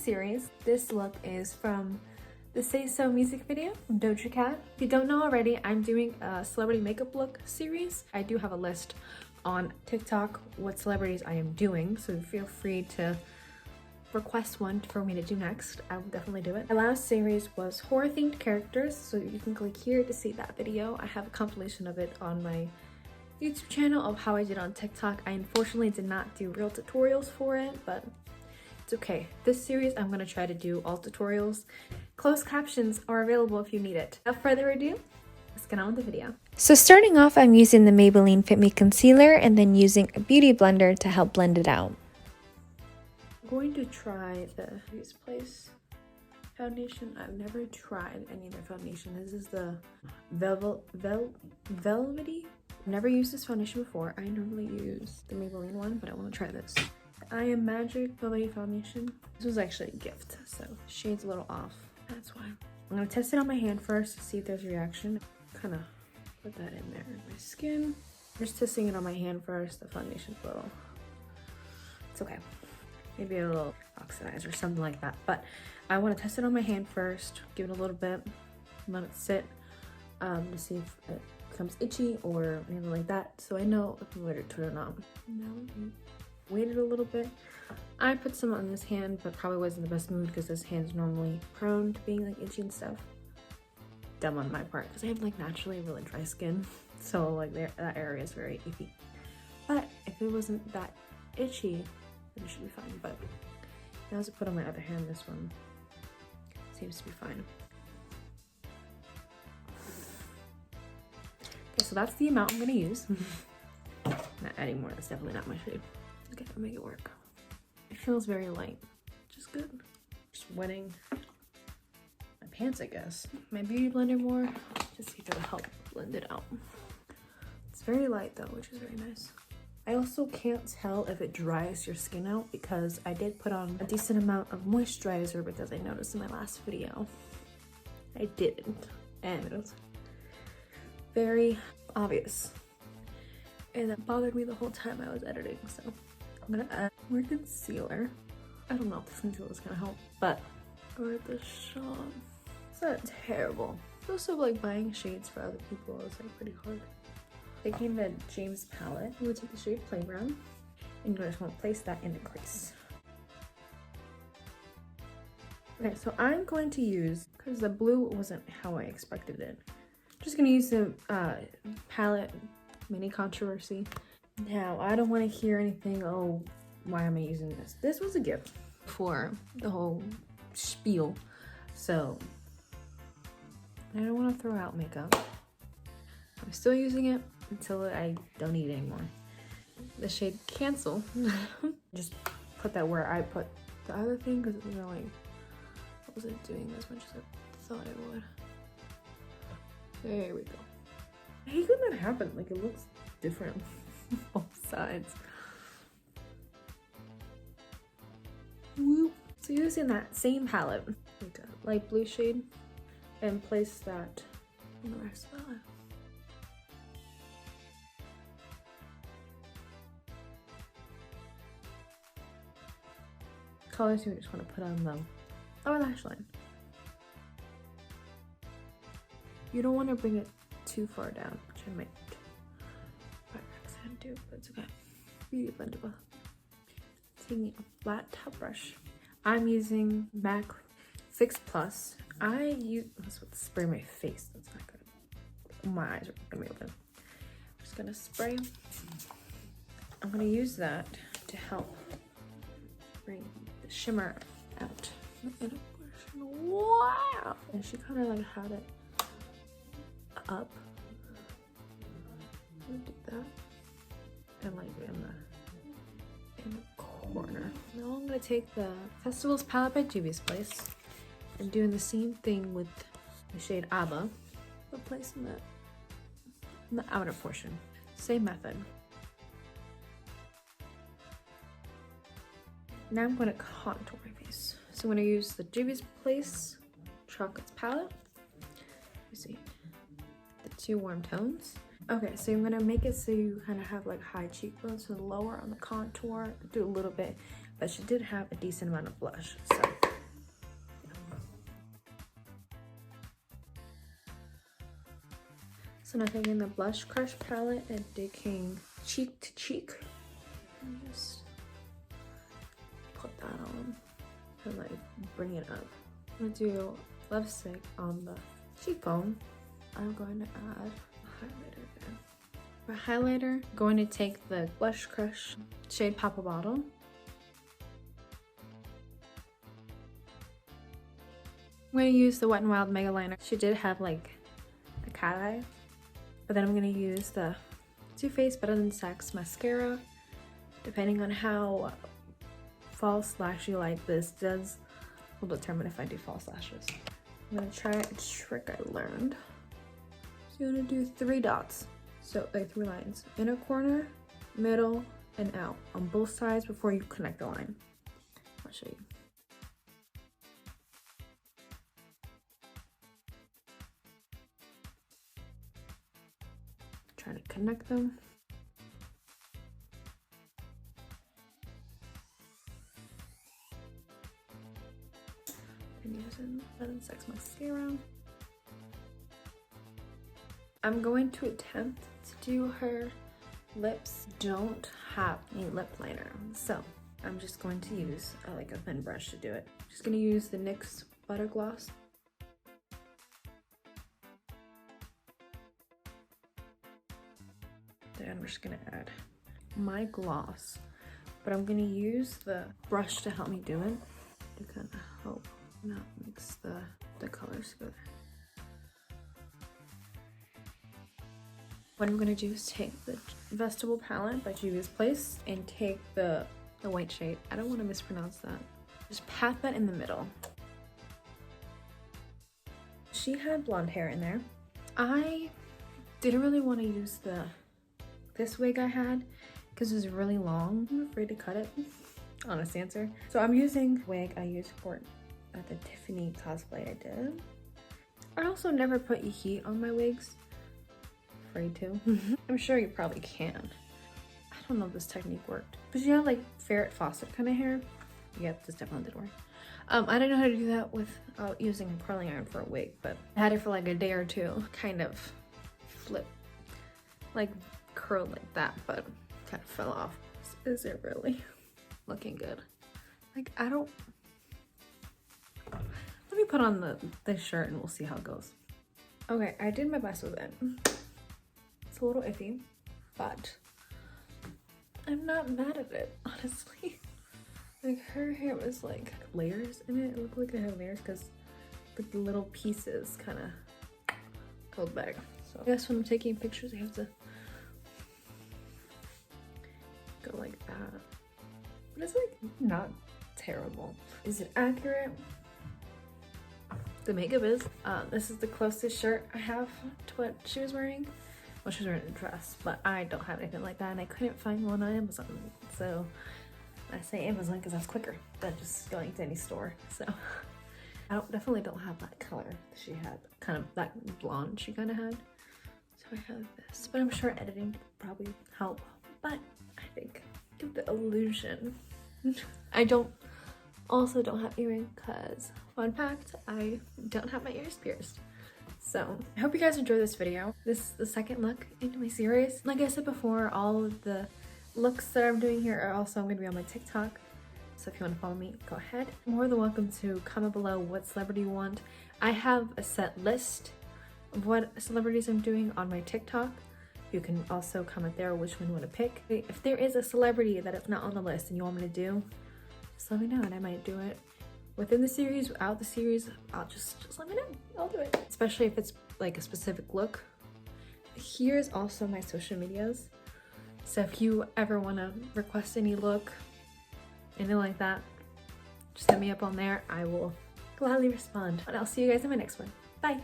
series. This look is from the Say So music video from Doja Cat. If you don't know already, I'm doing a celebrity makeup look series. I do have a list on TikTok what celebrities I am doing, so feel free to request one for me to do next. I will definitely do it. My last series was horror themed characters, so you can click here to see that video. I have a compilation of it on my YouTube channel of how I did on TikTok. I unfortunately did not do real tutorials for it, but it's okay. This series I'm going to try to do all tutorials. Closed captions are available if you need it. Without further ado, let's get on with the video. So starting off, I'm using the Maybelline Fit Me concealer and then using a beauty blender to help blend it out. I'm going to try the Juvia's Place foundation. I've never tried any of their foundation. This is the Velvety. I've never used this foundation before. I normally use the Maybelline one, but I want to try this. I Am Magic Velvety foundation. This was actually a gift, so shade's a little off. That's why. I'm gonna test it on my hand first to see if there's a reaction. Kind of put that in there in my skin. Just testing it on my hand first. The foundation's a little, it's okay. Maybe a little oxidized or something like that. But I want to test it on my hand first. Give it a little bit, let it sit to see if it becomes itchy or anything like that. So I know if I'm ready to turn it on. Now waited a little bit. I put some on this hand, but probably wasn't the best mood because this hand's normally prone to being like itchy and stuff. Dumb on my part because I have like naturally really dry skin, so like that area is very iffy. But if it wasn't that itchy, then it should be fine. But now as I put on my other hand, this one seems to be fine. Okay, so that's the amount I'm gonna use. Not adding more. That's definitely not my shade. Okay, I'll make it work. It feels very light, which is good. Just wetting my pants, I guess. My beauty blender more, just see if it'll help blend it out. It's very light though, which is very nice. I also can't tell if it dries your skin out because I did put on a decent amount of moisturizer, because I noticed in my last video I didn't, and it was very obvious. And that bothered me the whole time I was editing, so I'm gonna add more concealer. I don't know if this concealer is gonna help, but or the shot. It's not terrible. Also, like buying shades for other people is like pretty hard. Taking the James palette, I'm gonna take the shade Playground, and you're just gonna place that in the crease. Okay, so I'm going to use, because the blue wasn't how I expected it, I'm just gonna use the palette Mini Controversy. Now, I don't want to hear anything, oh, why am I using this? This was a gift for the whole spiel, so I don't want to throw out makeup. I'm still using it until I don't need it anymore. The shade Cancel. Just put that where I put the other thing, because you know, like, I wasn't doing as much as I thought it would. There we go. I hate when that happens. Like, it looks different on both sides. Whoop. So using that same palette, like a light blue shade, and place that on the rest of the eye. Colors you just want to put on the lower lash line. You don't want to bring it too far down, which I might by accident do, but it's okay. Beauty blendable. Taking a flat top brush. I'm using MAC Fix Plus. I use this with spray my face. That's not good. My eyes are gonna be open. I'm just gonna spray. I'm gonna use that to help bring the shimmer out. Wow! And she kind of like had it up. I'm gonna do that, and like in the corner. Now I'm gonna take the Festivals palette by Juvia's Place and doing the same thing with the shade Ava, but placing that in the outer portion. Same method. Now I'm gonna contour my face. So I'm gonna use the Juvia's Place Chocolates palette. You see the two warm tones. Okay, so I'm gonna make it so you kind of have like high cheekbones, so lower on the contour, do a little bit, but she did have a decent amount of blush, so So now taking the Blush Crush palette and digging cheek to cheek. And just put that on and like bring it up. I'm gonna do lipstick on the cheekbone. I'm going to add a highlighter there. For highlighter, I'm going to take the Blush Crush shade Papa Bottle. I'm going to use the Wet n Wild Megaliner. She did have like a cat eye. But then I'm going to use the Too Faced Better Than Sex mascara. Depending on how false lash you like this will determine if I do false lashes. I'm going to try a trick I learned. So you're going to do 3 dots. So like 3 lines. Inner corner, middle, and out on both sides before you connect the line. I'll show you. Try to connect them. And using Better Than Sex mascara. I'm going to attempt to do her lips. Don't have a lip liner, so I'm just going to use like a thin brush to do it. Just gonna use the NYX Butter Gloss. Then we're just gonna add my gloss, but I'm gonna use the brush to help me do it to kind of help not mix the colors together. What I'm gonna do is take the Vegetable palette by Juvia's Place and take the white shade. I don't want to mispronounce that. Just pat that in the middle. She had blonde hair in there. I didn't really want to use this wig I had because it was really long. I'm afraid to cut it. Honest answer. So I'm using the wig I used for the Tiffany cosplay I did. I also never put heat on my wigs. Afraid to. I'm sure you probably can. I don't know if this technique worked. But you have like Ferret Fawcett kind of hair. Yep, this definitely did work. I didn't know how to do that without using a curling iron for a wig, but I had it for like a day or two. Kind of flip, like curl like that, but kind of fell off. Is it really looking good? Like I don't. Let me put on the shirt and we'll see how it goes. Okay, I did my best with it. It's a little iffy, but I'm not mad at it, honestly. Like her hair was like layers in it. It looked like it had layers because the little pieces kind of pulled back. So I guess when I'm taking pictures, I have to go like that. But it's like not terrible. Is it accurate? The makeup is. This is the closest shirt I have to what she was wearing. Well, she was wearing a dress, but I don't have anything like that, and I couldn't find one on Amazon. So I say Amazon because that's quicker than just going to any store. So I definitely don't have that color that she had, kind of that blonde she kind of had. So I have this, but I'm sure editing could probably help. But I think give the illusion. I also don't have earring because, fun fact, I don't have my ears pierced. So I hope you guys enjoyed this video. This is the second look into my series. Like I said before, all of the looks that I'm doing here are also going to be on my TikTok. So if you want to follow me, go ahead. You're more than welcome to comment below what celebrity you want. I have a set list of what celebrities I'm doing on my TikTok. You can also comment there which one you want to pick. If there is a celebrity that is not on the list and you want me to do, just let me know and I might do it. Within the series, without the series, I'll just let me know. I'll do it. Especially if it's like a specific look. Here's also my social medias. So if you ever want to request any look, anything like that, just hit me up on there. I will gladly respond. And I'll see you guys in my next one. Bye.